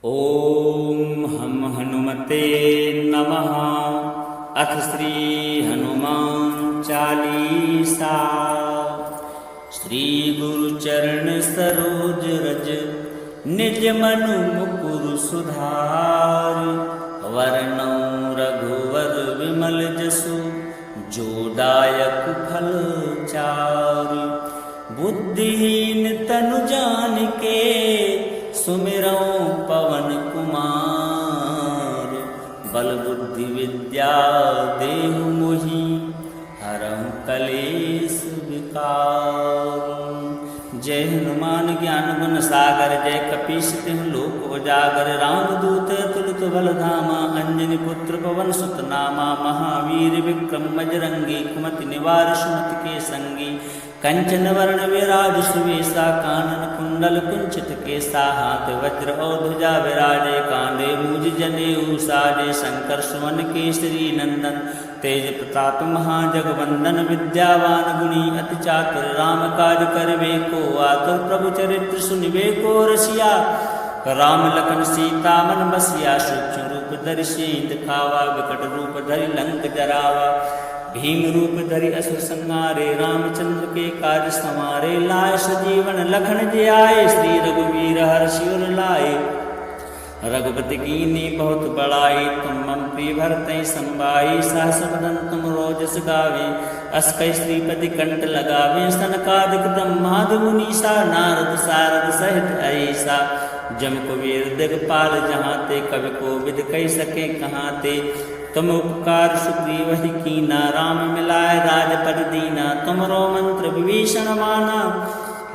ओम हम हनुमते नमः। अथ श्री हनुमान चालीसा। श्री गुरु चरण सरोज रज निज मनु मुकुर सुधार। वरनौ रघुवर विमल जसु जो दायक फल चार। बुद्धिहीन तनु जानिके सुमिरौ पवन कुमार। बल बुद्धि विद्या देहु मोहि हरहु कलेश विकार। जय हनुमान ज्ञान गुण सागर जय कपीस तिहुँ लोक उजागर। रामदूत अतुलित बल धामा अंजनी पुत्र पवन सुत नामा। महावीर विक्रम बजरंगी कुमति निवार सुमति के संगी। कंचन वर्ण विराज सुवेशा कानन कुंडल कुंचित केसा। हाथ वज्र और ध्वजा विराजे कांधे मूज जनेऊ साजे। शंकर सुवन केसरी नंदन तेज प्रताप महाजगवंदन। विद्यावान गुणी अति चातुर राम काज करवे को आतुर। प्रभु चरित्र सुनिवे को रसिया राम लखन सीता मन बसिया। सूक्ष्म रूप धरि सिंह दिखावा विकट रूप धरि लंक जरावा। भीम रूप धरि असुर संहारे रामचंद्र के काज संवारे। लाए सजीवन लखन जी आए श्री रघुवीर हर्षि उर लाए। रघुपति कीन्ही बहुत बड़ाई तुम मम प्रिय भरतहि संभाई। सहस बदन तुम रोजस गावे अस कहि श्रीपति कंठ लगावे। सनकादिक ब्रह्मादि मुनीसा नारद सारद सहित ऐसा। जम कुबेर दिगपाल जहाँ ते कवि कोविद कहि सके कहाँ ते। तुम उपकार सुग्रीव ही कीना राम मिलाए राजपद दीना। तुमरो मंत्र विभीषण माना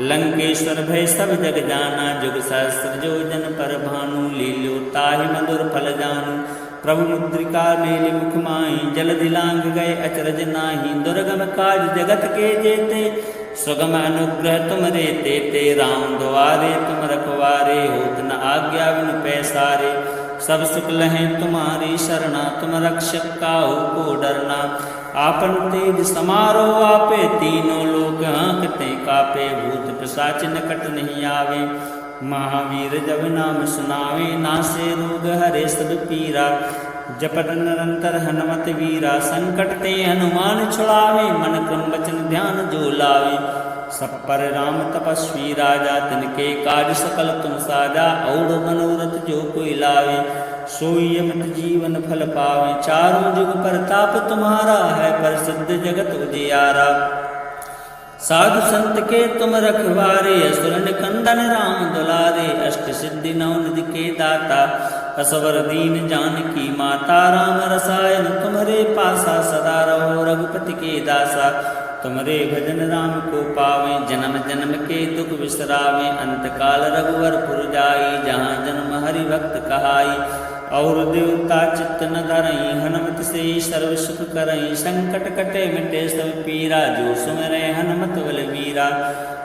लंकेश्वर भय सब जग जाना। जुग सहस्त्र जो जन पर भानु लील्यो ताहि मधुर फल जानु। प्रभु मुद्रिका मेलि मुख माहि जल दिलांग गए अचरज नाही। दुर्गम काज जगत के जेते सुगम अनुग्रह तुम रे तेते। राम द्वारे तुम रखवारे होत न आज्ञा बिनु पैसारे। सब सुख लहें तुम्हारी शरणा तुम रक्षक काहू को डरना। आपन तेज समारो आपे तीनों लोग हाँकते कापे। भूत पिशाच निकट नहीं आवे महावीर जब नाम सुनावे। नासे रोग हरे सब पीरा जपत निरंतर हनुमत वीरा। संकट ते हनुमान छुड़ावे मन क्रम वचन ध्यान जो लावे। सब पर राम तपस्वी राजा तिनके काज सकल तुम साजा। और मनोरथ जो कोई लावे सोई अमित जीवन फल पावे। चारों जुग परताप तुम्हारा है प्रसिद्ध जगत उजियारा। साधु संत के तुम रखवारे असुर निकंदन राम दुलारे। अष्ट सिद्धि नौ निधि के दाता असवर दीन जानकी माता। राम रसायन तुम्हारे पासा सदा रहो रघुपति के दासा। तुम्हारे भजन राम को पावे जन्म जन्म के दुख विसरावे। अंत काल रघुवर पुर जाई जहाँ जन्म हरि भक्त कहाई। और देवता चित्त न धरई हनुमत से सर्व सुख करई। संकट कटे मिटे सब पीरा जो सुमिरै हनुमत बलवीरा।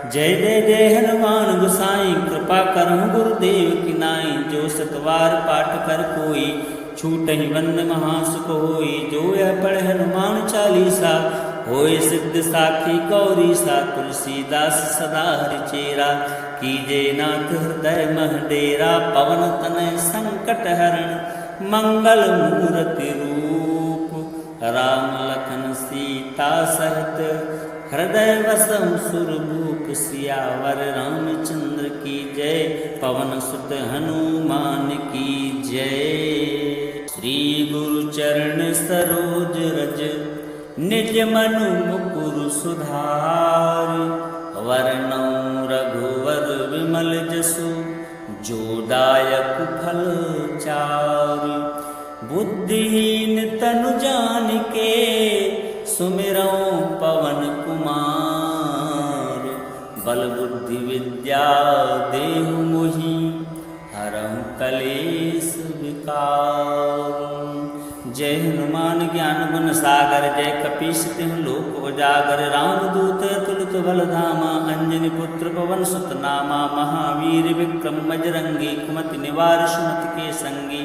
जय जय जय हनुमान गोसाई कृपा करहु गुरुदेव की नाई। जो सतवार पाठ कर कोई छूटहि बंद महासुख होई। जो यह पढ़े हनुमान चालीसा होय सिद्ध साखी गौरी सा। तुलसीदास सदा हरिचेरा कीजे नाथ हृदय मह डेरा। पवन तनय संकट हरण मंगल मूर्ति रूप। राम लखन सीता सहित हृदय वसम सुरभूप। सियावर रामचंद्र की जय पवन सुत हनुमान की जय। श्री गुरु चरण सरोज रज निज मनु मुकुर सुधार। वरनौ रघुवर विमल जसु जो दायक फल चार। बुद्धिहीन तनु जानिके सुमिरौ पवन कुमार। बल बुद्धि विद्या देहु मोहि हरहु कलेश विकार। जय हनुमान ज्ञान गुण सागर जय कपीस तिहुँ लोक उजागर। रामदूत अतुलित बल धामा अंजनी पुत्र पवन सुत नामा। महावीर विक्रम बजरंगी कुमति निवार सुमति के संगी।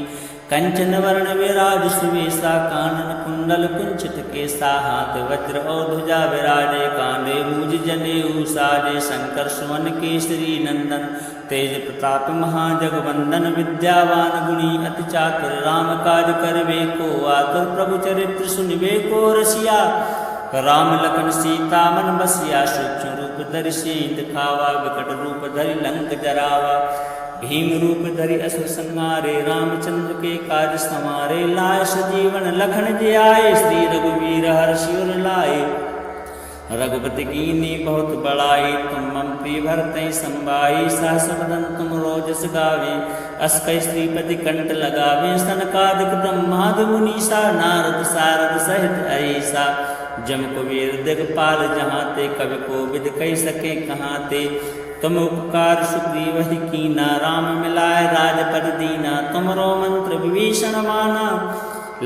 कंचन वर्ण विराज सुवेशा कानन कुंडल कुंचित केसा हाथ वज्र और ध्वजा विराजे कांधे मूज जनेऊ साजे शंकर सुमन केसरी नंदन तेज प्रताप महाजगवंदन विद्यावान गुणी अति चातुर राम काज करवे को आतुर प्रभु चरित्र सुनिवे को रसिया राम लखन सीता मन बसिया सूक्ष्म रूप धरि सिंह दिखावा विकट रूप धरि लंक जरावा भीम रूप धरि असुर संहारे रामचंद्र के काज समारे लाय सजीवन लखन जी आए श्री रघुवीर हर्षि उर लाए रघुपति कीनी बहुत बड़ाई तुम मम प्रिय भरतहि संभाई सहस बदन तुम रोजस गावे अस कई श्रीपति कंठ लगावे सनकादिक ब्रह्मादि मुनीसा नारद सारद सहित ऐसा जम कुबेर दिगपाल जहाँ ते कवि कोविद कही सके कहाँ ते तुम उपकार सुग्रीव ही कीना राम मिलाए राजपद दीना तुमरो मंत्र विभीषण माना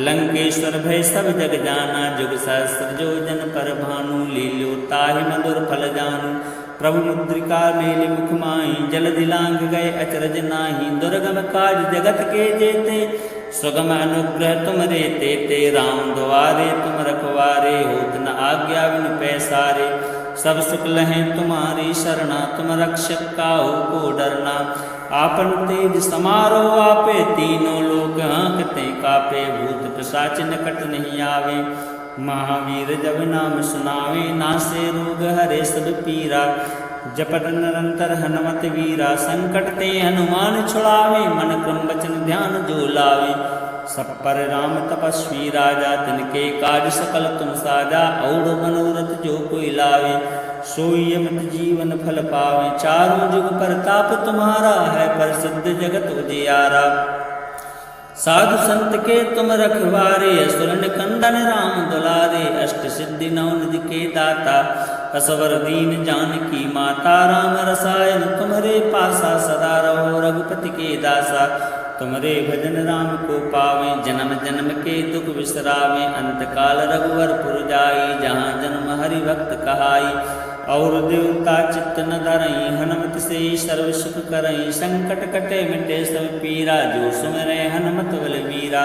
लंकेश्वर भय सब जग जाना जुग सहस्त्र जो जन पर भानु लील्यो ताहि मधुर फल जानु प्रभु मुद्रिका मेलि मुख माहि जल दिलांग गए अचरज नाही दुर्गम काज जगत के जेते सुगम अनुग्रह तुम रे ते राम द्वारे तुम रखवारे होत न आज्ञा बिनु पैसारे सब सुख लहें तुम्हारी शरणा तुम रक्षक काहू को डरना आपन तेज समारो आपे तीनों लोक हाँकते कापे भूत पिशाच निकट नहीं आवे महावीर जब नाम सुनावे नासे रोग हरे सब पीरा जपत निरंतर हनुमत वीरा संकट ते हनुमान छुड़ावे मन क्रम वचन ध्यान जो लावे सब पर राम तपस्वी राजा तिनके काज सकल तुम साजा और मनोरथ जो कोई लावे सोई अमित जीवन फल पावे चारों जुग प्रताप तुम्हारा है प्रसिद्ध जगत उजियारा साधु संत के तुम रखवारे असुर निकंदन राम दुलारे अष्ट सिद्धि नौ निधि के दाता असवर दीन जानकी माता राम रसायन तुम्हारे पासा सदा रहो रघुपति के दासा तुम्हारे भजन राम को पावे जन्म जन्म के दुख बिसरावे अंत काल रघुवर पुर जाई जहाँ जन्म हरि भक्त कहाई और देवता चित्त न धरई हनुमत से सर्व सुख करई संकट कटे मिटे सब पीरा जो सुमरे हनुमत बलवीरा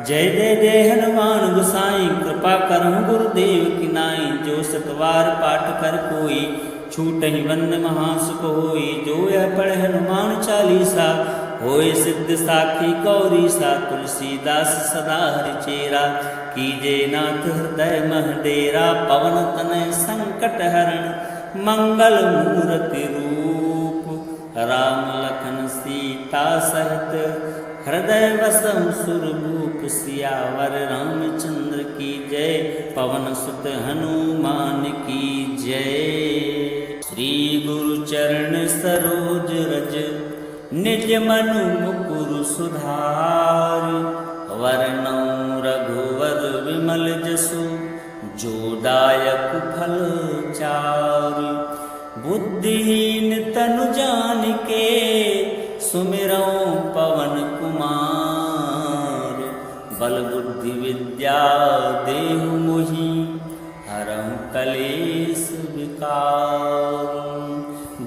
जय जय जय हनुमान गुसाई कृपा करहु गुरुदेव की नाई जो सतवार पाठ कर कोई छूट ही बंद महासुख होई जो यह पढ़े हनुमान चालीसा होए सिद्ध साखी गौरी सा तुलसीदास सदा हरिचेरा कीजे नाथ हृदय मह डेरा पवन तनय संकट हरण मंगल मूर्ति रूप राम लखन सीता सहित हृदय वसम सुरभूप सियावर रामचंद्र की जय पवन सुत हनुमान की जय। श्री गुरु चरण सरोज रज निज मनु मुकुर सुधार वरनौ रघुवर विमल जसु जो दायक फल चार बुद्धिहीन तनु जानिके सुमिरौ पवन कुमार बल बुद्धि विद्या देहु मोहि हरहु कलेश विकार।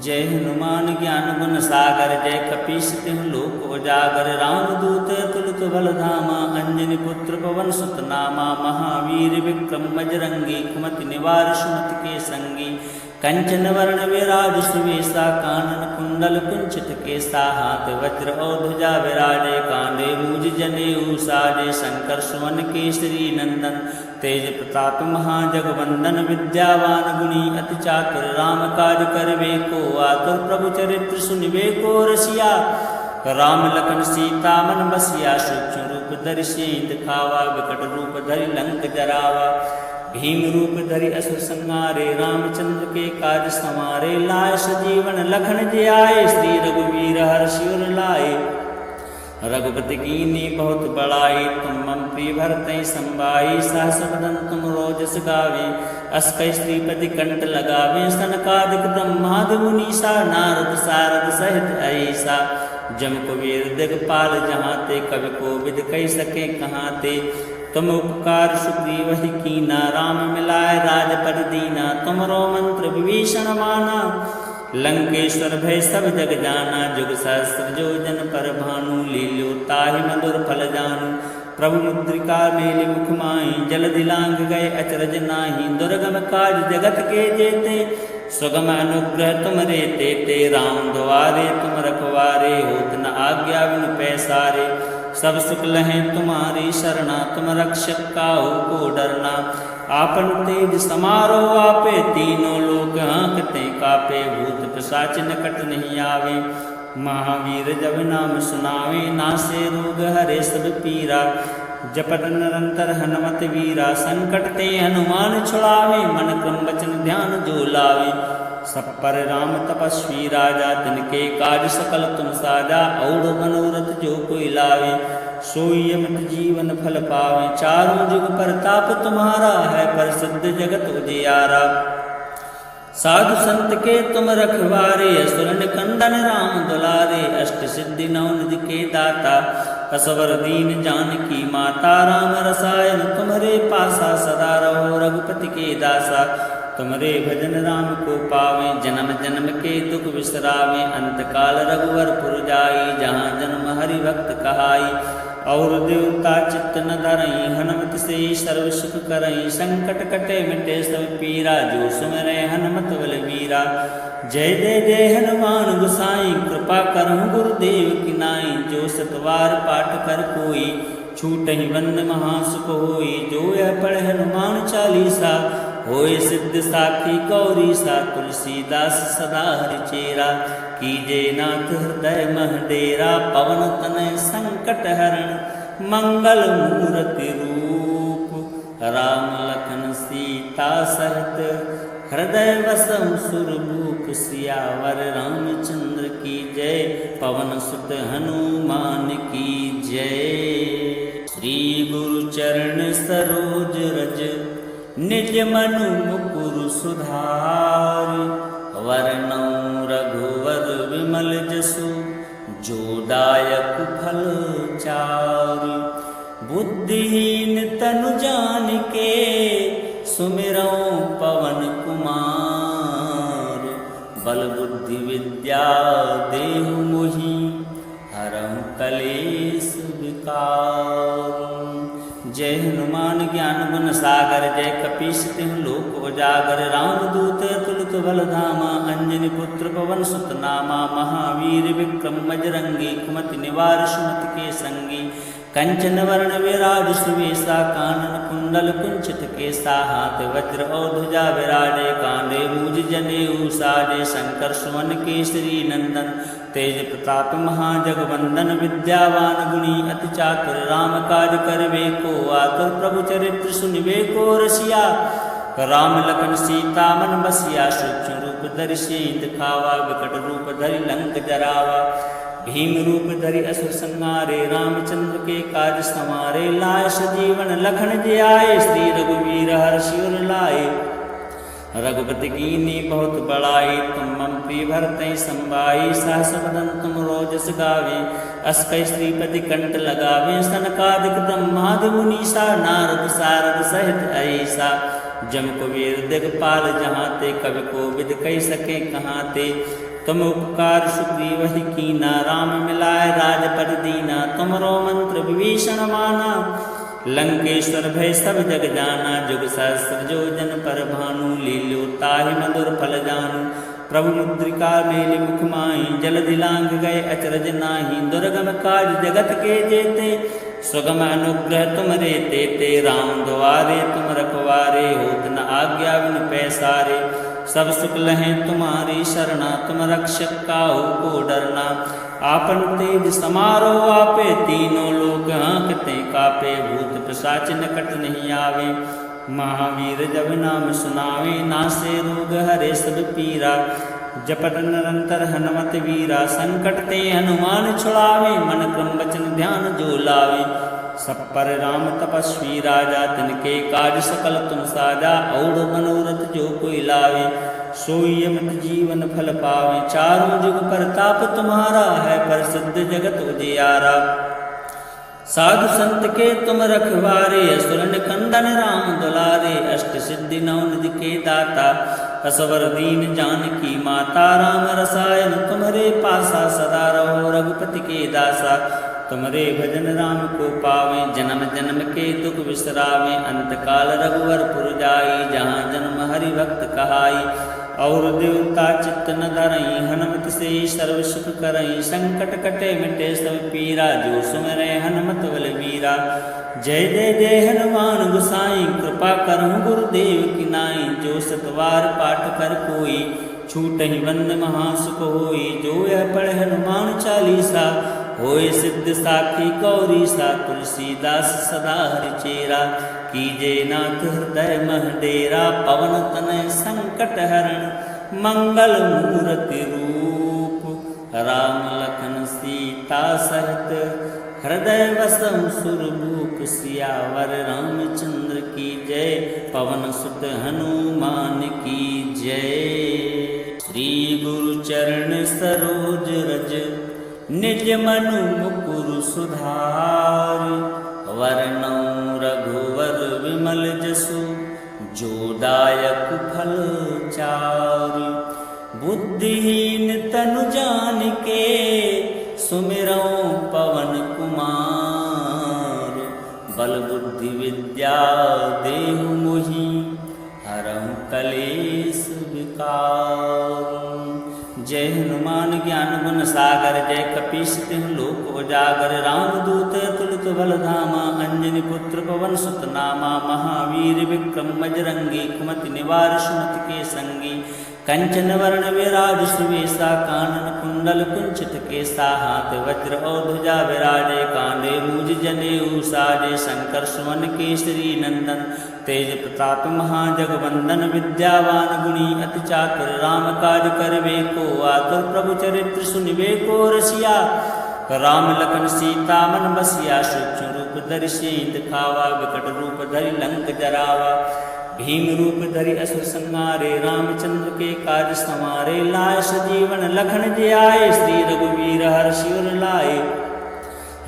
जय हनुमान ज्ञान गुण सागर जय कपीस तिहु लोक उजागर रामदूत तुलित बल धामा अंजनी पुत्र पवन सुत नामा महावीर विक्रम बजरंगी कुमति निवार सुमति के संगी कंचन वर्ण विराज सुवेशा कानन कुंडल कुंचित केसा हाथ वज्र और ध्वजा विराजे कांधे मूज जनेऊ साजे शंकर सुमन केसरी नंदन तेज प्रताप महाजगवंदन विद्यावान गुणी अति चातुर राम काज करवे को आतुर प्रभु चरित्र सुनिवे को रसिया राम लखन सीता मन बसिया सूक्ष्म रूप धरि सिंह दिखावा विकट रूप धरि लंक जरावा भीम रूप धरि असुर संहारे रामचंद्र के काज समारे लाय सजीवन लखन जी आए श्री रघुवीर हर्षि उर लाए रघुपति कीनी बहुत बड़ाई तुम मम प्रिय भरतहि संभाई सहस बदन तुम रोजस गावे अस कई श्रीपति कंठ लगावे सनकादिक ब्रह्मादि मुनीसा नारद सारद सहित ऐसा जम कुबेर दिगपाल जहाँ ते कवि कोविद कही सके कहाँ ते तुम उपकार सुग्रीव ही कीना राम मिलाए राजपद दीना तुमरो मंत्र विभीषण माना लंकेश्वर भय सब जग जाना, जुग सहस्त्र जो जन पर भानु, लील्यो ताहि मधुर फल जानू। प्रभु मुद्रिका मेलि मुख माहि, जल दिलांग गए अचरज नाही। दुर्गम काज जगत के जेते, सुगम अनुग्रह तुमरे तेते। राम द्वारे तुम रखवारे, होत न आज्ञा बिनु पैसारे। सब सुख लहें तुम्हारी शरणा, तुम रक्षक काहू को डरना। आपन तेज समारो आपे, तीनों लोक हाँकते कापे। भूत पिशाच निकट नहीं आवे, महावीर जब नाम सुनावे। नासे रोग हरे सब पीरा, जपत निरंतर हनुमत वीरा। संकट ते हनुमान छुड़ावे, मन क्रम वचन ध्यान जो लावे। सब पर राम तपस्वी राजा, तिनके काज सकल तुम साजा। और मनोरथ जो कोई लावे, सोई अमित जीवन फल पावे। चारों जुग परताप तुम्हारा है, प्रसिद्ध जगत उजियारा। साधु संत के तुम रखवारे, असुर निकंदन राम दुलारे। अष्ट सिद्धि नौ निधि के दाता, असवर दीन जानकी माता। राम रसायन तुम्हारे पासा, सदा रहो रघुपति के दासा। तुमरे भजन राम को पावे, जन्म जन्म के दुख बिसरावे। अंत काल रघुवर पुर जाई, जहाँ जन्म हरि भक्त कहाई। और देवता चित्त न धरई, हनुमत से सर्व सुख करई। संकट कटे मिटे सब पीरा, जो सुमिरै हनुमत बलवीरा। जय जय जय हनुमान गोसाई, कृपा करहु गुरुदेव की नाई। जो सतवार पाठ कर कोई, छूटहि बंद महासुख होई। जो यह पढ़े हनुमान चालीसा, होय सिद्ध साखी गौरी सा। तुलसीदास सदा हरिचेरा, कीजे नाथ हृदय मह डेरा। पवन तनय संकट हरण, मंगल मूर्ति रूप। राम लखन सीता सहित, हृदय वसम सुरभूप। सियावर रामचंद्र की जय, पवन सुत हनुमान की जय। श्री गुरु चरण सरोज रज, निज मनु मुकुर सुधार। वरनौ रघुवर विमल जसु, जो दायक फल चार। बुद्धिहीन तनु जानिके, सुमिरौ पवन कुमार। बल बुद्धि विद्या देहु मोहि, हरहु कलेश विकार। जय हनुमान ज्ञान गुण सागर, जय कपीस तिहुँ लोक उजागर। रामदूत अतुलित बल धामा, अंजनी पुत्र पवन सुत नामा। महावीर विक्रम बजरंगी, कुमति निवार सुमति के संगी। कंचन वर्ण विराज सुवेशा, कानन कुंडल कुंचित केसा। हाथ वज्र और ध्वजा विराजे, कांधे मूज जनेऊ साजे। शंकर सुवन केसरी नंदन, तेज प्रताप महाजगवंदन। विद्यावान गुणी अति चातुर, राम काज करबे को आतुर। प्रभु चरित्र सुनिबे को रसिया, राम लखन सीता मन बसिया। सूक्ष्म रूप धरि सिंह दिखावा, विकट रूप धरि लंक जरावा। भीम रूप धरि असुर संहारे, रामचंद्र के काज समारे। लाए सजीवन लखन जी आए, श्री रघुवीर हर्षि उर लाए। रघुपति कीन्ही बहुत बड़ाई, तुम मम प्रिय भरतहि संभाई। सहस बदन तुम रोजस गावे, अस कहि श्रीपति कंठ लगावे। सनकादिक ब्रह्मादि मुनीसा, नारद सारद सहित अहिसा। जम कुबेर दिगपाल जहाँ ते, कवि कोविद कहि सके कहाँ ते। तुम उपकार सुग्रीवहि कीना, राम मिलाए राजपद दीना। तुमरो मंत्र विभीषण माना, लंकेश्वर भय सब जग जाना। जुग सहस्त्र जो जन पर भानु, लील्यो ताहि मधुर फल जानू। प्रभु मुद्रिका मेलि मुख माहि, जल दिलांग गए अचरज नाही। दुर्गम काज जगत के जेते, सुगम अनुग्रह तुमरे तेते। राम द्वारे तुम रखवारे, होत न आज्ञा बिनु पैसारे। सब सुख लहें तुम्हारी शरणा, तुम रक्षक काहू को डरना। आपन तेज समारो आपे, तीनों लोक हाँकते कापे। भूत पिशाच निकट नहीं आवे, महावीर जब नाम सुनावे। नासे रोग हरे सब पीरा, जपत निरंतर हनुमत वीरा। संकट ते हनुमान छुड़ावे, मन क्रम वचन ध्यान जो लावे। सब पर राम तपस्वी राजा, तिनके काज सकल तुम साजा। और मनोरथ जो कोई लावे, सोई अमित जीवन फल पावे। चारों जुग परताप तुम्हारा है, प्रसिद्ध जगत उजियारा। साधु संत के तुम रखवारे, असुर निकंदन राम दुलारे। अष्ट सिद्धि नौ निधि के दाता, असवर दीन जानकी माता। राम रसायन तुम्हारे पासा, सदा रहो रघुपति के दासा। तुम्हारे भजन राम को पावे, जन्म जन्म के दुख बिसरावे। अंत काल रघुवर पुर जाई, जहाँ जन्म हरि भक्त कहाई। और देवता चित्त न धरई, हनुमत से सर्व सुख करई। संकट कटे मिटे सब पीरा, जो सुमिरै हनुमत बलबीरा। जय जय जय हनुमान गोसाई, कृपा करहु गुरुदेव की नाई। जो सतवार पाठ कर कोई, छूटहि बंद महासुख होई। जो यह पढ़े हनुमान चालीसा, होए सिद्ध साखी गौरी सा। तुलसीदास सदा हरिचेरा, कीजे नाथ हृदय मह डेरा। पवन तनय संकट हरण, मंगल मूर्ति रूप। राम लखन सीता सहित, हृदय वसम सुरभूप। सियावर रामचंद्र की जय, पवन सुत हनुमान की जय। श्री गुरु चरण सरोज रज, निज मनु मुकुर सुधार। वरनौ रघुवर विमल जसु, जो दायक फल चारि। बुद्धिहीन तनु जानिके, सुमिरौ पवन कुमार। बल बुद्धि विद्या देहु मोहि, हरहु कलेश विकार। जय हनुमान ज्ञान गुण सागर, जय कपीस तिहुँ लोक उजागर। रामदूत अतुलित बल धामा, अंजनी पुत्र पवन सुत नामा। महावीर विक्रम बजरंगी, कुमति निवार सुमति के संगी। कंचन वर्ण विराज सुवेशा, कानन कुंडल कुंचित केसा। हाथ वज्र और ध्वजा विराजे, कांधे मूज जनेऊ साजे। शंकर सुमन केसरी नंदन, तेज प्रताप महाजगवंदन। विद्यावान गुणी अति चातुर, राम काज करबे को आतुर। प्रभु चरित्र सुनिबे को रसिया, राम लखन सीता मन बसिया। सूक्ष्म रूप धरि सियहि दिखावा, विकट रूप धरि लंक जरावा। भीम रूप धरि असुर संहारे, रामचंद्र के काज समारे। लाए सजीवन लखन जियाए, श्री रघुवीर हर्षि उर लाए।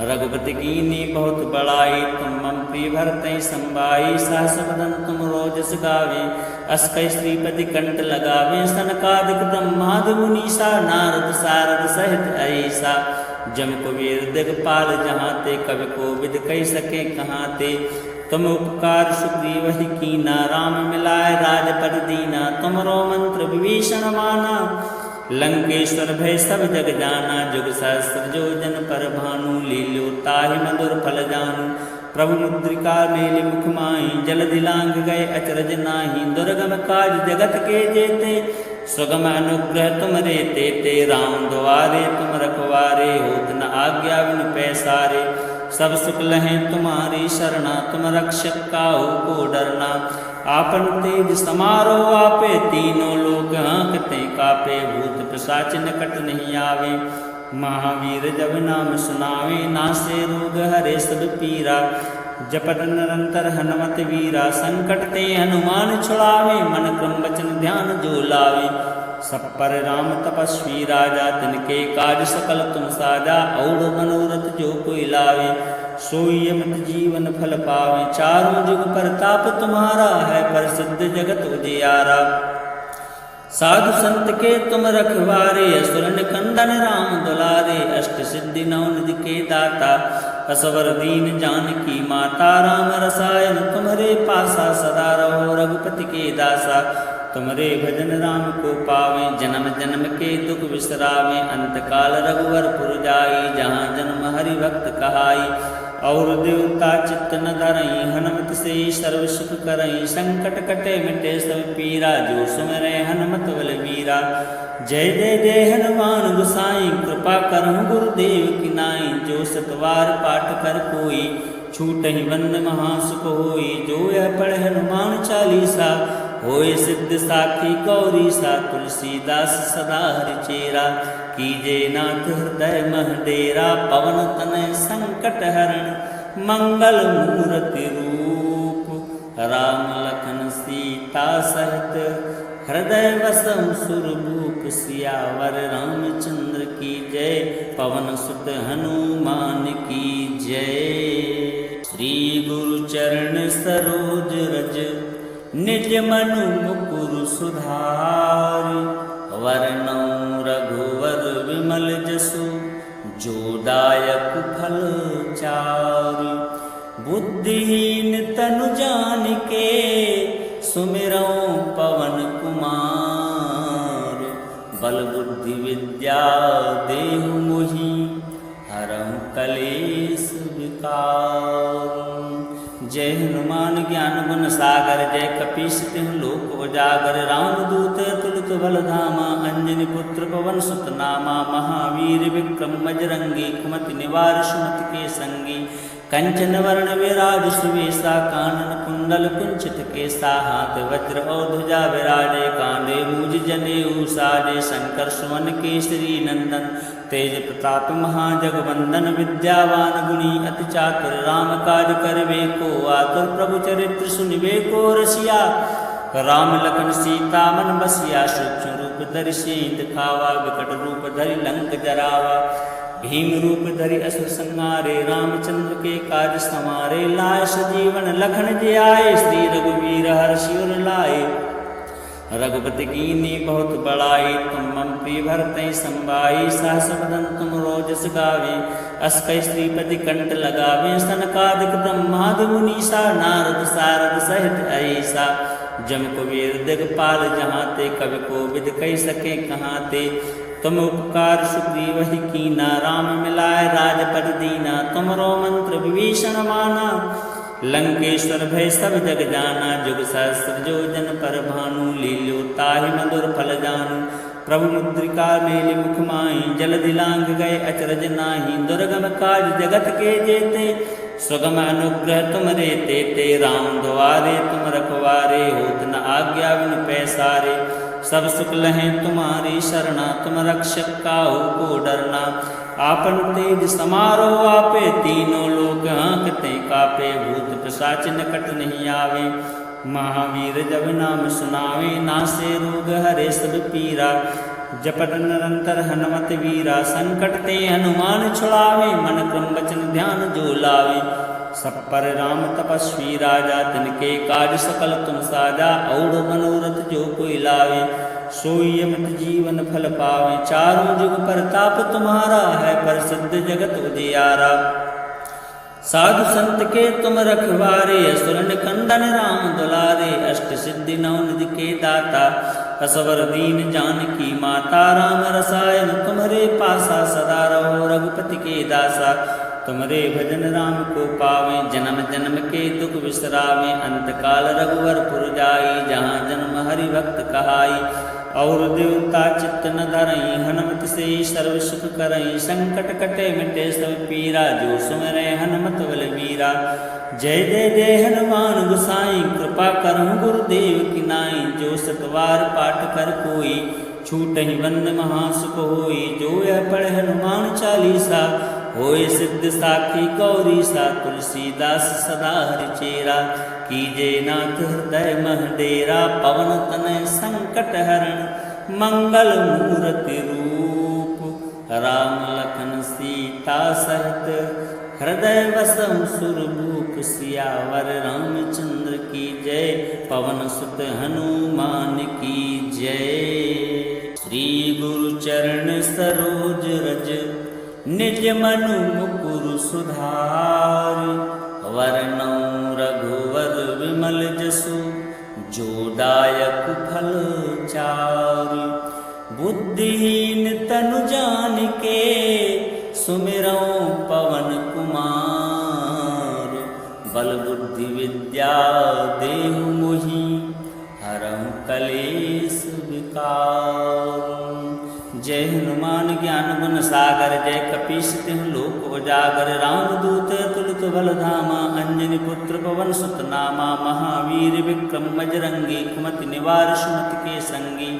रघुपति कीन्ही बहुत बड़ाई, तुम मम प्रिय भरतहि संभाई। सहस बदन तुम रोजस गावे, अस कहि श्रीपति कंठ लगावे। सनकादिक ब्रह्मादि मुनीसा, नारद सारद सहित ऐसा। जम कुबेर दिगपाल जहाँ ते, कवि कोविद कहि सके कहाँ ते। तुम उपकार सुग्रीव ही कीना, राम मिलाए राजपद दीना। तुमरो मंत्र विभीषण माना, लंकेश्वर भय सब जग जाना। जुग सहस्त्र जो जन पर भानु, लील्यो ताहि मधुर फल जानू। प्रभु मुद्रिका मेलि मुख माहि, जलधि लांघ गए अचरज नाही। दुर्गम काज जगत के जेते, सुगम अनुग्रह तुमरे तेते। राम द्वारे तुम रखवारे, होत न आज्ञा बिनु पैसारे। सब सुख लहें तुम्हारी शरणा, तुम रक्षक काहू को डरना। आपन तेज समारो आपे, तीनों लोक हाँकते कापे। भूत पिशाच निकट नहीं आवे, महावीर जब नाम सुनावे। नासे रोग हरे सब पीरा, जपत निरंतर हनुमत वीरा। संकट ते हनुमान छुड़ावे, मन क्रम वचन ध्यान जो लावे। सब पर राम तपस्वी राजा, तिनके काज सकल तुम साजा। और मनोरथ जो कोई लावे, सोई अमित जीवन फल पावे। चारों जुग परताप तुम्हारा है, प्रसिद्ध जगत उजियारा। साधु संत के तुम रखवारे, असुर निकंदन राम दुलारे। अष्ट सिद्धि नौ निधि के दाता, असवर दीन जानकी माता। राम रसायन तुम्हारे पासा, सदा रहो रघुपति के दासा। तुम्हारे भजन राम को पावे, जन्म जन्म के दुख बिसरावे। अंत काल रघुवर पुर जाई, जहाँ जन्म हरि भक्त कहाई। और देवता चित्त न धरई, हनुमत से सर्व सुख करई। संकट कटे मिटे सब पीरा, जो सुमिरै हनुमत बलबीरा। जय जय जय हनुमान गोसाई, कृपा करहु गुरुदेव की नाई। जो सतवार पाठ कर कोई, छूटहि बंद महासुख होई। जो यह पढ़े हनुमान चालीसा, होए सिद्ध साखी गौरी सा। तुलसीदास सदा हरिचेरा, कीजे नाथ हृदय मह डेरा। पवन तनय संकट हरण, मंगल मूर्ति रूप। राम लखन सीता सहित, हृदय वसम सुरभूप। सियावर रामचंद्र की जय, पवन सुत हनुमान की जय। चरण सरोज रज निज मनु मुकुरु सुधार वरनौ रघुवर विमल जसु जो दायक फल चार बुद्धिहीन तनु जानिके सुमिरौ पवन कुमार बल बुद्धि विद्या देहु मोहि हरहु कलेश विकार। जय हनुमान ज्ञान गुण सागर जय कपीस तिहु लोक उजागर रामदूत अतुलित बल धामा अंजनी पुत्र पवन सुत नामा महावीर विक्रम बजरंगी कुमति निवार सुमति के संगी कंचन वर्ण विराज सुवेशा कानन कुंडल कुंचित केसा हाथ वज्र और ध्वजा विराजे कांधे मूज जनेऊ साजे शंकर सुवन केसरी नंदन तेज प्रताप महाजगवंदन विद्यावान गुणी अति चातुर राम काज करवे को आतुर प्रभु चरित्र सुनिवे को रसिया राम लखन सीता मन बसिया सूक्ष्म रूप धरि सिंह दिखावा विकट रूप धरि लंक जरावा भीम रूप धरि असुर संहारे रामचंद्र के काज समारे लाय सजीवन लखन जियाए श्री रघुवीर हर्षि उर लाए रघुपति कीन्ही बहुत बड़ाई तुम मम प्रिय भरतहि संभाई सहस बदन तुम रोजस गावे अस कहि श्रीपति कंठ लगावे सनकादिक ब्रह्मादि मुनीसा नारद सारद सहित ऐसा जम कुबेर दिगपाल जहाँ ते कवि कोविद कहि सके कहाँ ते तुम उपकार सुग्रीव ही कीना राम मिलाए राजपद दीना तुमरो मंत्र विभीषण माना लंकेश्वर भय सब जग जाना जुग सहस्त्र जो जन पर भानु लील्यो ताहि मधुर फल जानु प्रभु मुद्रिका मेलि मुख माहि जल दिलांग गए अचरज नाही दुर्गम काज जगत के जेते सुगम अनुग्रह तुम रे तेते राम द्वारे तुम रखवारे होत न आज्ञा बिनु पैसारे सब सुख लहें तुम्हारी शरणा तुम रक्षक काहू को डरना आपन तेज समारो आपे तीनों लोक हाँकते कापे भूत पिशाच निकट नहीं आवे महावीर जब नाम सुनावे नासे रोग हरे सब पीरा जपत निरंतर हनुमत वीरा संकट ते हनुमान छुड़ावे मन क्रम वचन ध्यान जो लावे सब पर राम तपस्वी राजा तिनके काज सकल तुम साजा और मनोरथ जो कोई लावे सोई अमित जीवन फल पावे चारों जुग प्रताप तुम्हारा है प्रसिद्ध जगत उजियारा साधु संत के तुम रखवारे असुर निकंदन राम दुलारे अष्ट सिद्धि नौ निधि के दाता असवर दीन जानकी माता राम रसायन तुम्हारे पासा सदा रहो रघुपति के दासा तुम्हारे भजन राम को पावे जन्म जन्म के दुख विसरावे अंत काल रघुवर पुर जाई जहाँ जन्म हरि भक्त कहाई और देवता चित्त न धरई हनुमत से सर्व सुख करई संकट कटे मिटे सब पीरा जो सुमरे हनुमत बलवीरा जय जय जय हनुमान गोसाई कृपा करहु गुरुदेव की नाई जो सतवार पाठ कर कोई छूट ही बंद महासुख होई जो यह पढ़े हनुमान चालीसा होए सिद्ध साखी गौरी सा तुलसीदास सदा हरिचेरा कीजे नाथ हृदय मह डेरा पवन तनय संकट हरण मंगल मूर्ति रूप राम लखन सीता सहित हृदय वसम सुरभूप सियावर रामचंद्र की जय पवन सुत हनुमान की जय। श्री गुरु चरण सरोज रज निज मनु मुकुरु सुधार वरनौ रघुवर विमल जसु जो दायक फल चार बुद्धिहीन तनु जानिके सुमिरौ पवन कुमार बल बुद्धि विद्या देहु मोहि हरहु कलेश विकार। जय हनुमान ज्ञान गुण सागर जय कपीस तिहु लोक उजागर रामदूत अतुलित बल धामा अंजनी पुत्र पवन सुत नामा महावीर विक्रम बजरंगी कुमति निवार सुमति के संगी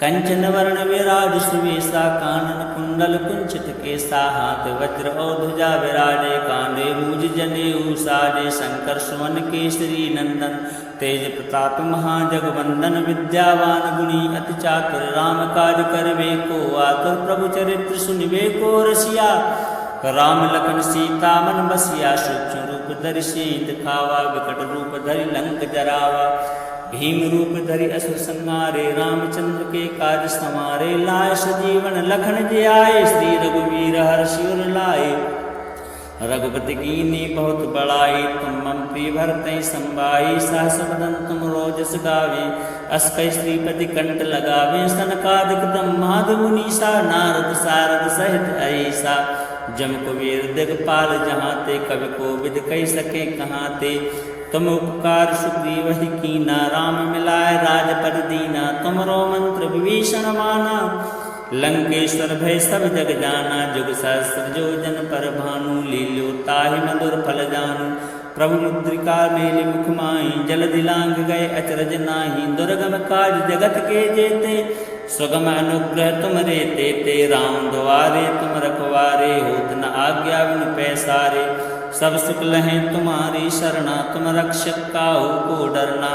कंचन वर्ण विराज सुवेशा कानन कुंडल कुंचित केसा हाथ वज्र और ध्वजा विराजे कांधे मूज जनेऊ साजे शंकर सुवन केसरी नंदन तेज प्रताप महाजगवंदन विद्यावान गुणी अति चातुर राम काज करवे को आतुर प्रभु चरित्र सुनिवे को रसिया राम लखन सीता मन बसिया सूक्ष्म रूप धरि सियहि दिखावा विकट रूप धरि लंक जरावा भीम रूप धरि असुर संहारे रामचंद्र के काज समारे लाए सजीवन लखन जी आए श्री रघुवीर हर्षि उर लाए रघुपति कीन्ही बहुत बड़ाई तुम मम प्रिय भरतहि संभाई सहस बदन तुम रोजस गावे अस कहि श्रीपति कंठ लगावे सनकादिक ब्रह्मादि मुनीसा नारद सारद सहित ऐसा जम कुबेर दिगपाल जहाँ ते कवि कोविद कहि सके कहाँ ते तुम उपकार सुग्रीव ही कीना राम मिलाए राजपद दीना तुमरो मंत्र विभीषण माना लंकेश्वर भय सब जग जाना जुग सहस्त्र जो जन पर भानु लील्यो ताहि मधुर फल जानु प्रभु मुद्रिका मेलि मुख माहि जल दिलांग गए अचरज नाही दुर्गम काज जगत के जेते सुगम अनुग्रह तुम रे तेते राम द्वारे तुम रखवारे होत न आज्ञा बिनु पैसारे सब सुख लहें तुम्हारी शरणा तुम रक्षक काहू को डरना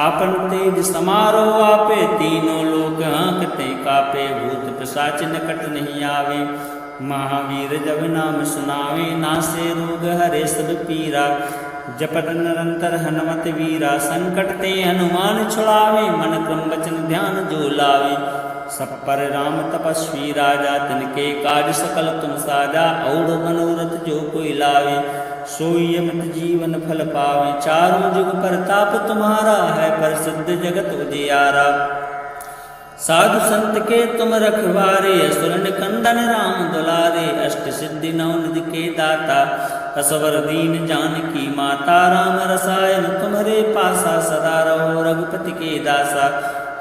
आपन तेज समारो आपे तीनों लोक हाँकते कापे भूत पिशाच निकट नहीं आवे महावीर जब नाम सुनावे नासे रोग हरे सब पीरा जपत निरंतर हनुमत वीरा संकट ते हनुमान छुड़ावे मन क्रम वचन ध्यान जो लावे सब पर राम तपस्वी राजा तिनके काज सकल तुम साजा और मनोरथ जो कोई लावे सोई अमित जीवन फल पावे चारों जुग प्रताप तुम्हारा है प्रसिद्ध जगत उजियारा साधु संत के तुम रखवारे असुर निकंदन राम दुलारे अष्ट सिद्धि नौ निधि के दाता असवर दीन जानकी माता राम रसायन तुम्हारे पासा सदा रहो रघुपति के दासा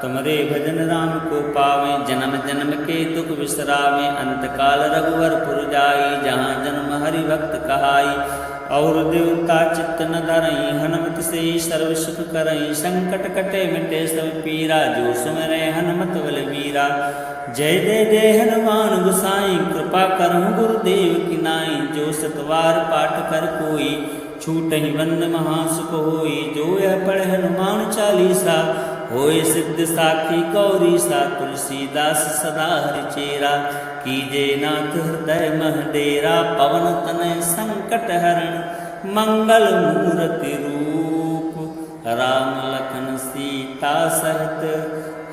तुम्हारे भजन राम को पावे जन्म जन्म के दुख बिसरावे अंत काल रघुवर पुर जाई जहाँ जन्म हरि भक्त कहाई और देवता चित्त न धरई हनुमत से सर्व सुख करई संकट कटे मिटे सब पीरा जो सुमरे हनुमत बलवीरा जय जय जय हनुमान गुसाई कृपा करहु गुरुदेव की नाई जो सतवार पाठ कर कोई छूट ही बंद महासुख होई जो यह पढ़े हनुमान चालीसा होए सिद्ध साखी गौरी सा तुलसीदास सदा हरिचेरा कीजे नाथ हृदय मह डेरा पवन तनय संकट हरण मंगल मूर्ति रूप राम लखन सीता सहित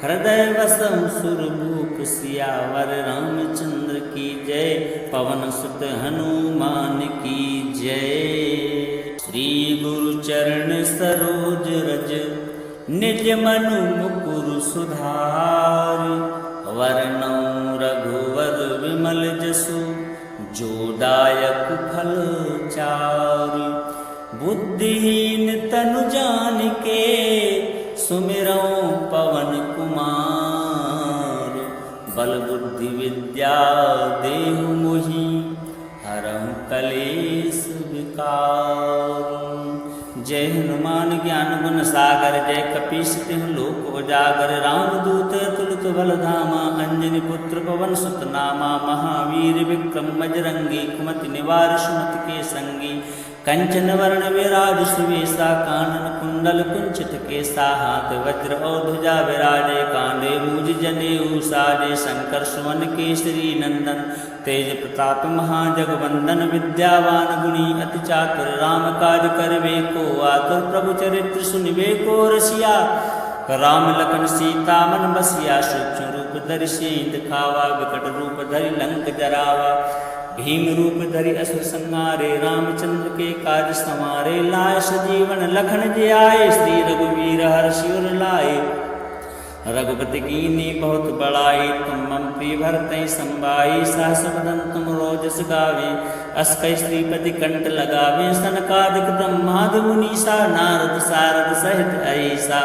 हृदय वसम सुरभूप सियावर रामचंद्र की जय पवन सुत हनुमान की जय। श्री गुरु चरण सरोज रज निज मनु मुकुर सुधार वरनौ रघुवर विमल जसु जो दायक फल चार बुद्धिहीन तनु जानिके सुमिरौ पवन कुमार बल बुद्धि विद्या देहु मोहि हरहु कलेश विकार। जय हनुमान ज्ञान गुण सागर जय कपीस तिहुँ लोक उजागर रामदूत अतुलित बल धामा अंजनी पुत्र पवन सुत नामा महावीर विक्रम बजरंगी कुमति निवार सुमति के संगी कंचन वर्ण विराज सुवेशा कानन कुंडल कुंचित केसा हाथ वज्र और ध्वजा विराजे कांधे मूज जनेऊ साजे शंकर सुवन केसरी नंदन तेज प्रताप महाजगवंदन विद्यावान गुणी अति चातुर राम काज करवे को आतुर प्रभु चरित्र सुनिवे को रसिया राम लखन सीता मन बसिया सूक्ष्म रूप धरि सियहि दिखावा विकट रूप धरि लंक जरावा भीम रूप धरि असुर संहारे रामचंद्र के काज समारे लाए सजीवन लखन जी आए श्री रघुवीर हर्षि उर लाए रघुपति कीन्ही बहुत बड़ाई तुम मम प्रिय भरतहि संभाई सहस बदन तुम रोजस गावे अस कहि श्रीपति कंठ लगावे सनकादिक ब्रह्मादि मुनीसा नारद सारद सहित ऐसा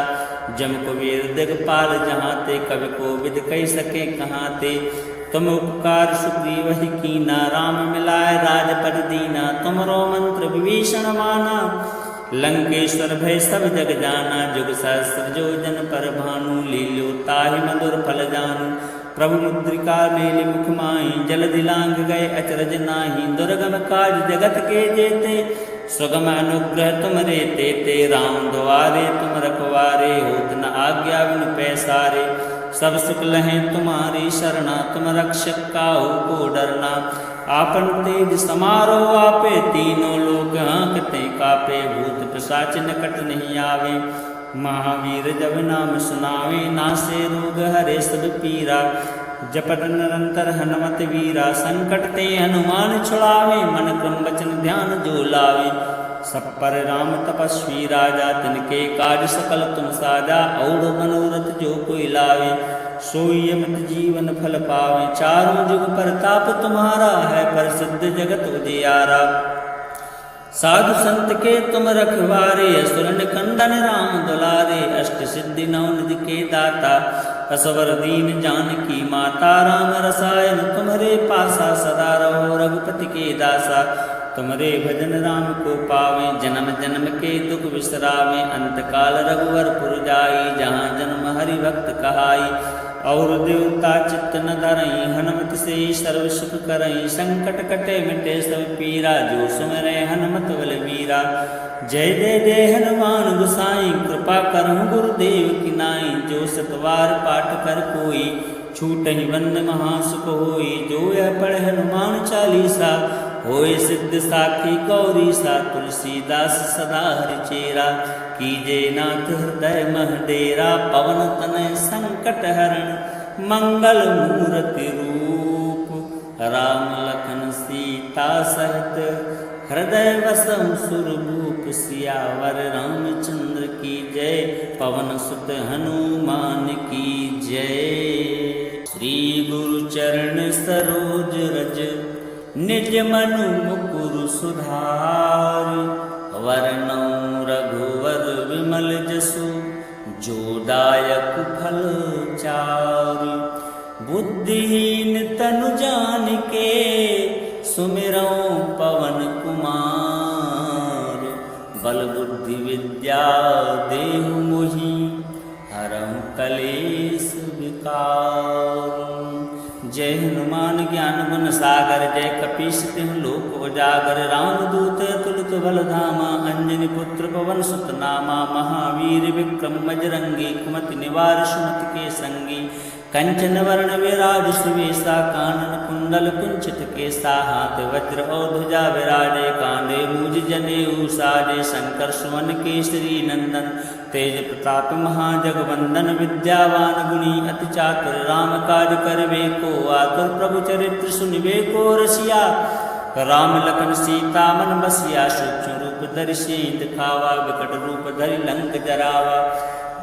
जम कुबेर दिगपाल जहाँ ते कवि कोविद कहि सके कहाँ ते तुम उपकार सुग्रीव ही कीना राम मिलाए राजपद दीना तुमरो मंत्र विभीषण माना लंकेश्वर भय सब जग जाना जुग सहस्त्र जो जन पर भानु लील्यो ताहि मधुर फल जानु प्रभु मुद्रिका मेलि मुख माहि जल दिलांग गए अचरज नाही दुर्गम काज जगत के जेते सुगम अनुग्रह तुम रे तेते राम द्वारे तुम रखवारे होत न आज्ञा बिनु पैसारे सब सुख लहें तुम्हारी शरणा तुम रक्षक काहू को डरना आपन तेज समारो आपे, तीनों लोग हाँकते कापे, भूत पिशाच निकट नहीं आवे। महावीर जब नाम सुनावे, नासे रोग हरे सब पीरा। जपत निरंतर हनुमत वीरा, संकट ते हनुमान छुड़ावे, मन क्रम वचन ध्यान जो लावे। सब पर राम तपस्वी राजा, तिनके काज सकल तुम साजा। और मनोरथ जो कोई लावे, सोई अमित जीवन फल पावे। चारों जुग परताप तुम्हारा है, प्रसिद्ध जगत उजियारा। साधु संत के तुम रखवारे, असुर निकंदन राम दुलारे। अष्ट सिद्धि नौ निधि के दाता, असवर दीन जानकी माता। राम रसायन तुम्हारे पासा, सदा रहो रघुपति के दासा। तुम्हारे भजन राम को पावे, जन्म जन्म के दुख बिसरावे। अंत काल रघुवर पुर जाई, जहाँ जन्म हरि भक्त कहाई। और देवता चित्त न धरई, हनुमत से सर्व सुख करई। संकट कटे मिटे सब पीरा, जो सुमिरै हनुमत बलवीरा। जय जय जय हनुमान गोसाई, कृपा करहु गुरुदेव की नाई। जो सतवार पाठ कर कोई, छूटहि बंद महासुख होई। जो यह पढ़े हनुमान चालीसा, होय सिद्ध साखी गौरी सा। तुलसीदास सदा हरिचेरा, कीजे नाथ हृदय मह डेरा। पवन तनय संकट हरण, मंगल मूर्ति रूप। राम लखन सीता सहित, हृदय वसम सुरभूप। सियावर रामचंद्र की जय, पवन सुत हनुमान की जय। श्री गुरु चरण सरोज रज, निज मनु मुकुर सुधार। वरनौ रघुवर विमल जसु, जो दायक फल चारि। बुद्धिहीन तनु जानिके, सुमिरौ पवन कुमार। बल बुद्धि विद्या देहु मोहि, हरहु कलेश विकार। जय हनुमान ज्ञान गुण सागर, जय कपीस तिहुँ लोक उजागर। रामदूत अतुलित बल धामा, अंजनी पुत्र पवन सुत नामा। महावीर विक्रम बजरंगी, कुमति निवार सुमति के संगी। कंचन वर्ण विराज सुवेशा, कानन कुंडल कुंचित केसा। हाथ वज्र और ध्वजा विराजे, कांधे मूज जनेऊ साजे। शंकर सुवन केसरी नंदन, तेज प्रताप महाजगवंदन। विद्यावान गुणी अति चातुर, राम काज करबे को आतुर। प्रभु चरित्र सुनबे को रसिया, राम लखन सीता मन बसिया। सूक्ष्म रूप धरि सियहि दिखावा, विकट रूप धरि लंक जरावा।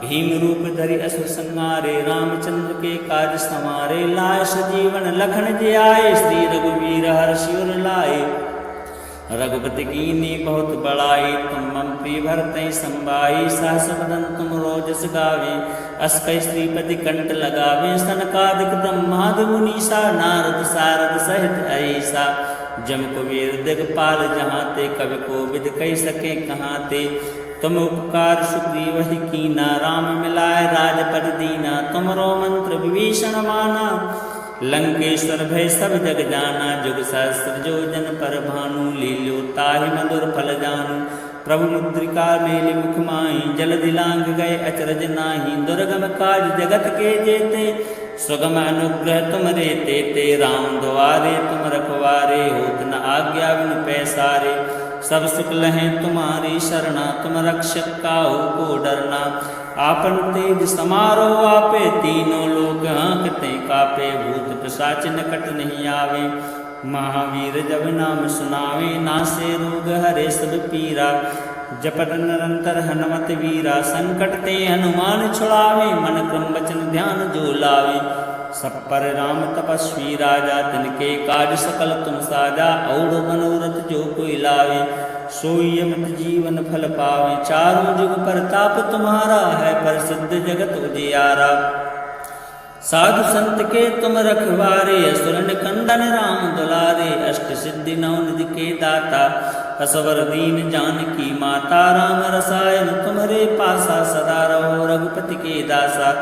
भीम रूप धरि असुर संहारे, रामचंद्र के काज समारे। लाए सजीवन लखन जियाए, श्री रघुवीर हर्षि उर लाए। रघुपति कीन्ही बहुत बड़ाई, तुम मम प्रिय भरतहि संभाई। सहस बदन तुम रोजस गावे, अस कहि श्रीपति कंठ लगावे। सनकादिक ब्रह्मादि मुनीसा, नारद सारद सहित ऐसा। जम कुबेर दिगपाल जहाँ ते, कवि कोविद कहि सके कहाँ ते। तुम उपकार सुग्रीव ही कीना, राम मिलाए राजपद दीना। तुमरो मंत्र विभीषण माना, लंकेश्वर भय सब जग जाना। जुग सहस्त्र जो जन पर भानु, लील्यो ताहि मधुर फल जानू। प्रभु मुद्रिका मेलि मुख माहि, जल दिलांग गए अचरज नाही। दुर्गम काज जगत के जेते, सुगम अनुग्रह तुमरे तेते। राम द्वारे तुम रखवारे, होत न आज्ञा बिनु पैसारे। सब सुख लहें तुम्हारी शरणा, तुम रक्षक काहू को डरना। आपन तेज समारो आपे, तीनों लोग हाँकते कापे। भूत पिशाच निकट नहीं आवे, महावीर जब नाम सुनावे। नासे रोग हरे सब पीरा, जपत निरंतर हनुमत वीरा। संकट ते हनुमान छुड़ावे, मन क्रम वचन ध्यान जो लावे। सब पर राम तपस्वी राजा, तिनके काज सकल तुम साजा। और मनोरथ जो कोई लावे, सोई अमित जीवन फल पावे। चारों जुग परताप तुम्हारा है, प्रसिद्ध जगत उजियारा। साधु संत के तुम रखवारे, असुर निकंदन राम दुलारे। अष्ट सिद्धि नौ निधि के दाता, असवर दीन जानकी माता। राम रसायन तुम्हारे पासा, सदा रहो रघुपति के दासा।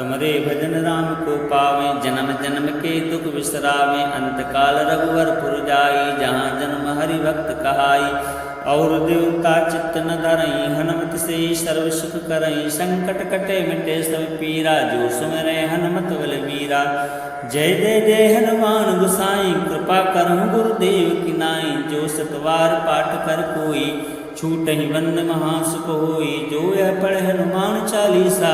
तुमरे भजन राम को पावे, जन्म जन्म के दुख बिसरावे, अंतकाल रघुवर पुर जाई, जहाँ जन्म हरि भक्त कहाई। और देवता चित्त न धरई, हनुमत से सर्व सुख करई, संकट कटे मिटे सब पीरा, जो सुमिरै हनुमत बलबीरा। जय जय जय हनुमान गोसाई, कृपा करहु गुरुदेव की नाई, जो सतवार पाठ कर कोई, छूटहि बंद महासुख होई। जो यह पढ़े हनुमान चालीसा,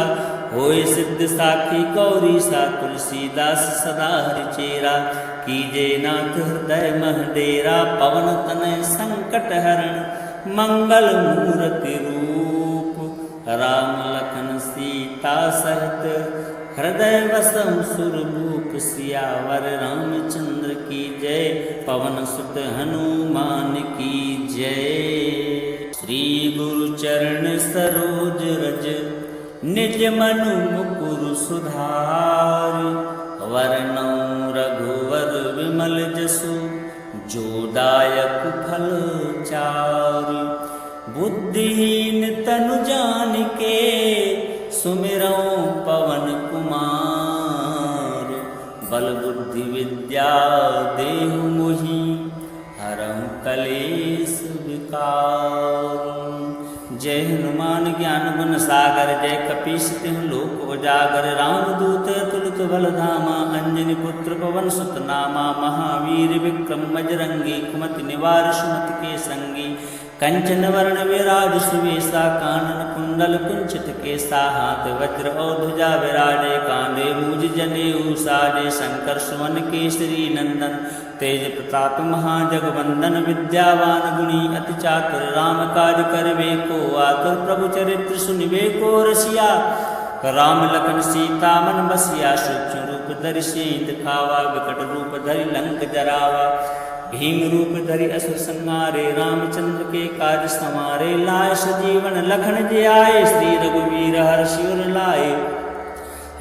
होय सिद्ध साखी गौरी सा, तुलसीदास सदा हरिचेरा। कीजे नाथ हृदय मह डेरा, पवन तनय संकट हरण, मंगल मूर्ति रूप, राम लखन सीता सहित, हृदय वसम सुरभूप। सियावर रामचंद्र की जय, पवन सुत हनुमान की जय। श्री गुरु चरण सरोज रज, निज मनु मुकुर सुधार, वरनौ रघुवर विमल जसु, जो दायक फल चार। बुद्धिहीन तनु जानिके, सुमिरौ पवन कुमार, बल बुद्धि विद्या देहु मोहि, हरहु कलेश विकार। जय हनुमान ज्ञान गुण सागर, जय कपीस तिहुँ लोक उजागर। रामदूत अतुलित बल धामा, अंजनी पुत्र पवन सुत नामा। महावीर विक्रम बजरंगी, कुमति निवार सुमति के संगी। कंचन वर्ण विराज सुवेशा, कानन कुंडल कुंचित केसा। हाथ वज्र और ध्वजा विराजे, कांधे मूज जनेऊ साजे। शंकर सुवन केसरी नंदन, तेज प्रताप महाजगवंदन। विद्यावान गुणी अति चातुर, राम काज करबे को आतुर। प्रभु चरित्र सुनिबे को रसिया, राम लखन सीता मन बसिया। सूक्ष्म रूप धरि सियहि दिखावा, विकट रूप धरि लंक जरावा। भीम रूप धरि असुर संहारे, रामचंद्र के काज समारे। लाए सजीवन लखन जी आए, श्री रघुवीर हर्षि उर लाए।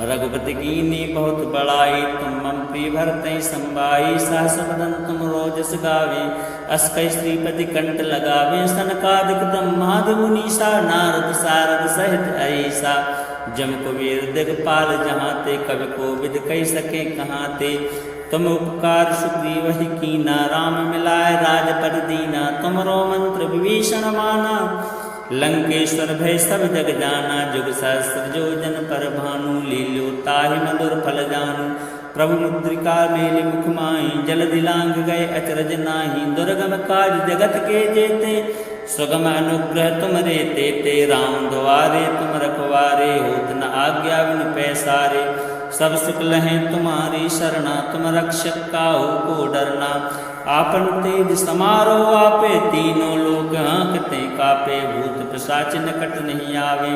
रघुपति कीन्ही बहुत बड़ाई, तुम मम प्रिय भरतहि संभाई। सहस बदन तुम रोजस गावे, अस कहि श्रीपति कंठ लगावे। सनकादिक ब्रह्मादि मुनीसा, नारद सारद सहित अहिसा। जम कुबेर दिगपाल जहाँ ते, कवि कोविद कहि सके कहाँ ते। तुम उपकार सुग्रीवहि कीना, राम मिलाए राजपद दीना। तुमरो मंत्र विभीषण माना, लंकेश्वर भय सब जग जाना। जुग सहस्त्र जो जन पर भानु, लील्यो ताहि मधुर फल जानू। प्रभु मुद्रिका मेलि मुख माहि, जलधि लांघ गए अचरज नाही। दुर्गम काज जगत के जेते, सुगम अनुग्रह तुमरे तेते। राम द्वारे तुम रखवारे, होत न आज्ञा बिनु पैसारे। सब सुख लहै तुम्हारी शरणा, तुम रक्षक काहू को डरना। आपन तेज समारो आपे, तीनों लोक हाँकते कापे। भूत पिशाच निकट नहीं आवे,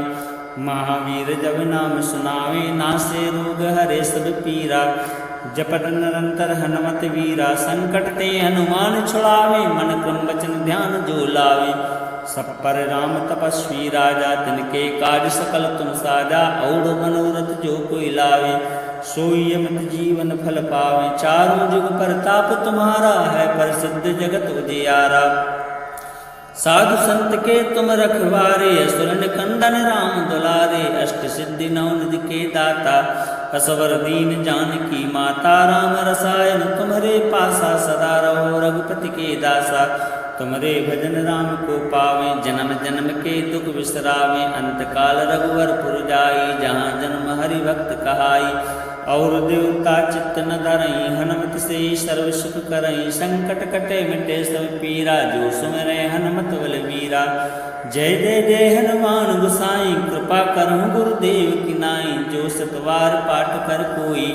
महावीर जब नाम सुनावे। नासे रोग हरे सब पीरा, जपत निरंतर हनुमत वीरा। संकट ते हनुमान छुड़ावे, मन क्रम वचन ध्यान जो लावे। सब पर राम तपस्वी राजा, तिनके काज सकल तुम साजा। और मनोरथ जो कोई लावे, सोई अमित जीवन फल पावे। चारों जुग परताप तुम्हारा, है प्रसिद्ध जगत उजियारा। साधु संत के तुम रखवारे, असुर निकंदन राम दुलारे। अष्ट सिद्धि नौ निधि के दाता, असवर दीन जानकी माता। राम रसायन तुम्हारे पासा, सदा रहो रघुपति के दासा। तुमरे भजन राम को पावे, जन्म जन्म के दुख बिसरावे। अंतकाल रघुवर पुर जाई, जहाँ जन्म हरि भक्त कहाई। और देवता चित्त न धरई, हनुमत से सर्व सुख करई। संकट कटे मिटे सब पीरा, जो सुमिरै हनुमत बलबीरा। जय जय जय हनुमान गोसाई, कृपा करहु गुरुदेव की नाई। जो सतवार पाठ कर कोई,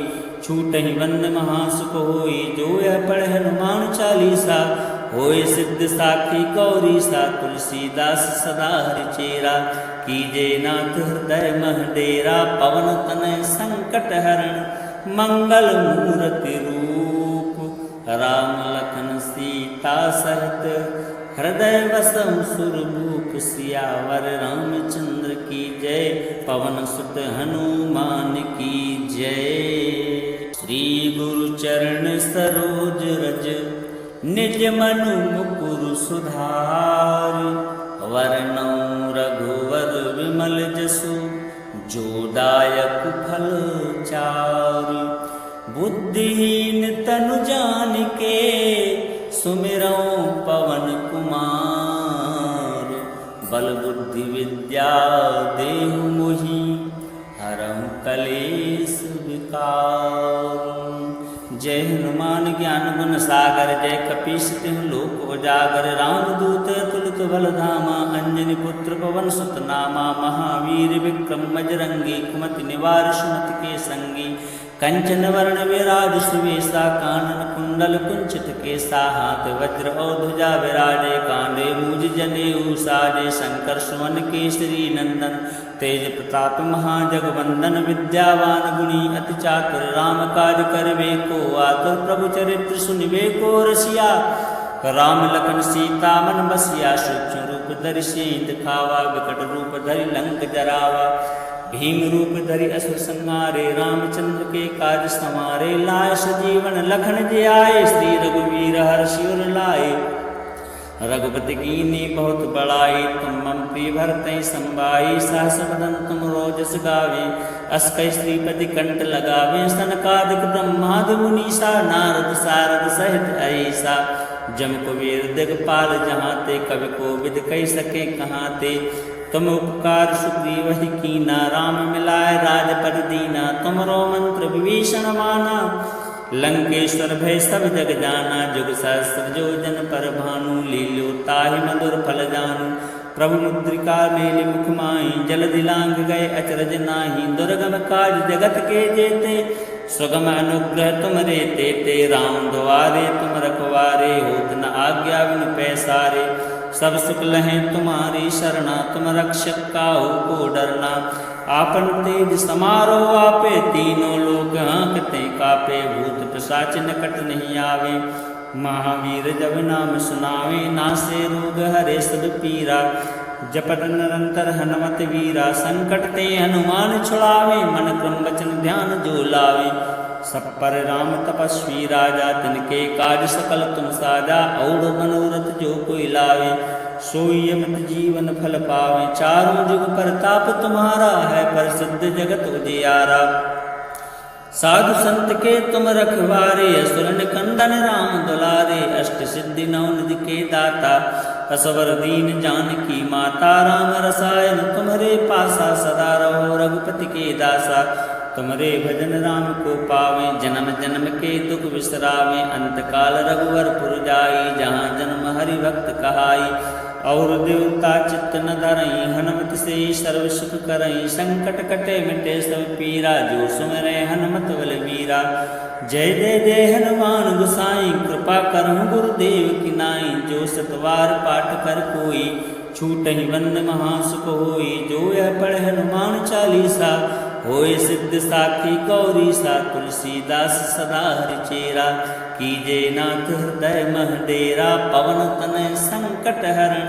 छूटहि बंद महासुख होई। जो यह पढ़े हनुमान चालीसा, होय सिद्ध साखी गौरी सा। तुलसीदास सदा हरिचेरा, कीजे नाथ हृदय मह डेरा। पवन तनय संकट हरण, मंगल मूर्ति रूप। राम लखन सीता सहित, हृदय वसम सुरभूप। सियावर रामचंद्र की जय, पवन सुत हनुमान की जय। श्री गुरु चरण सरोज रज, निज मनु मुकुर सुधार। वरनौ रघुवर विमल जसु, जो दायक फल बुद्धिहीन तनु जान के सुमिरऊं पवन कुमार। बल बुद्धि विद्या देहु मोहि हरहु कलेश विकार। जय हनुमान ज्ञान गुण सागर जय कपीस तिहु लोक उजागर। रामदूत अतुलित बल धामा अंजनी पुत्र पवन सुत नामा। महावीर विक्रम बजरंगी कुमति निवार सुमति के संगी। कंचन वर्ण विराज सुवेशा कानन कुंडल कुंचित केसा। हाथ वज्र और ध्वजा विराजे कांधे मूज जनेऊ साजे। शंकर सुमन केसरी नंदन तेज प्रताप महाजगवंदन। विद्यावान गुणी अति चातुर राम काज करवे को आतुर। प्रभु चरित्र सुनिवे को रसिया राम लखन सीता मन बसिया। सूक्ष्म रूप धरि सियहि दिखावा विकट रूप धरि लंक जरावा। भीम रूप धरि असुर संहारे रामचंद्र के काज समारे। लाए सजीवन लखन जी आए श्री रघुवीर हर्षि उर लाए। रघुपति कीन्ही बहुत बड़ाई तुम मम प्रिय भरतहि संभाई। सहस वदन तुम रोजस गावे अस कहि श्रीपति कंठ लगावे। सनकादिक ब्रह्मादि मुनीसा नारद सारद सहित अहिसा। जम कुबेर दिगपाल जहाँ ते कवि कोविद कहि सके कहाँ ते। तुम उपकार सुग्रीव ही कीना राम मिलाए राजपद दीना। तुमरो मंत्र विभीषण माना लंकेश्वर भय सब जग जाना। जुग सहस्त्र जो जन पर भानु लील्यो ताहि मधुर फल जानू। प्रभु मुद्रिका मेलि मुख माहि जलधि लांघ गए अचरज नाही। दुर्गम काज जगत के जेते सुगम अनुग्रह तुम रे तेते। राम द्वारे तुम रखवारे होत न आज्ञा बिनु पैसारे। सब सुख लहें तुम्हारी शरणा तुम रक्षक काहू को डरना। आपन तेज समारो आपे तीनों लोक हाँकते कापे। भूत पिशाच निकट नहीं आवे महावीर जब नाम सुनावे। नासे रोग हरे सब पीरा जपत निरंतर हनुमत वीरा। संकट ते हनुमान छुड़ावे मन क्रम वचन ध्यान जो लावे। सब पर राम तपस्वी राजा तिनके काज सकल तुम साजा। और मनोरथ जो कोई लावे सोई अमित जीवन फल पावे। चारों जुग प्रताप तुम्हारा है प्रसिद्ध जगत उजियारा। साधु संत के तुम रखवारे असुर निकंदन राम दुलारे। अष्ट सिद्धि नौ निधि के दाता असवर दीन जानकी माता। राम रसायन तुम्हारे पासा सदा रहो रघुपति के दासा। तुम्हारे भजन राम को पावे जन्म जन्म के दुख बिसरावे। अंत काल रघुवर पुर जाई जहाँ जन्म हरि भक्त कहाई। और देवता चित्त न धरई हनुमत से सर्व सुख करई। संकट कटे मिटे सब पीरा जो सुमिरै हनुमत बलवीरा। जय जय जय हनुमान गोसाई कृपा करहु गुरुदेव की नाई। जो सतवार पाठ कर कोई छूटहि बंद महासुख होई। जो यह पढ़े हनुमान चालीसा होए सिद्ध साखी गौरी सा। तुलसीदास सदा हरिचेरा कीजे नाथ हृदय मह डेरा। पवन तनय संकट हरण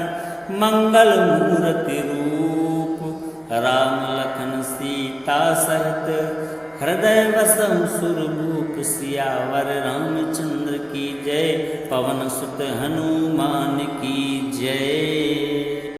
मंगल मूर्ति रूप। राम लखन सीता सहित हृदय वसम सुरभूप। सियावर रामचंद्र की जय पवन सुत हनुमान की जय।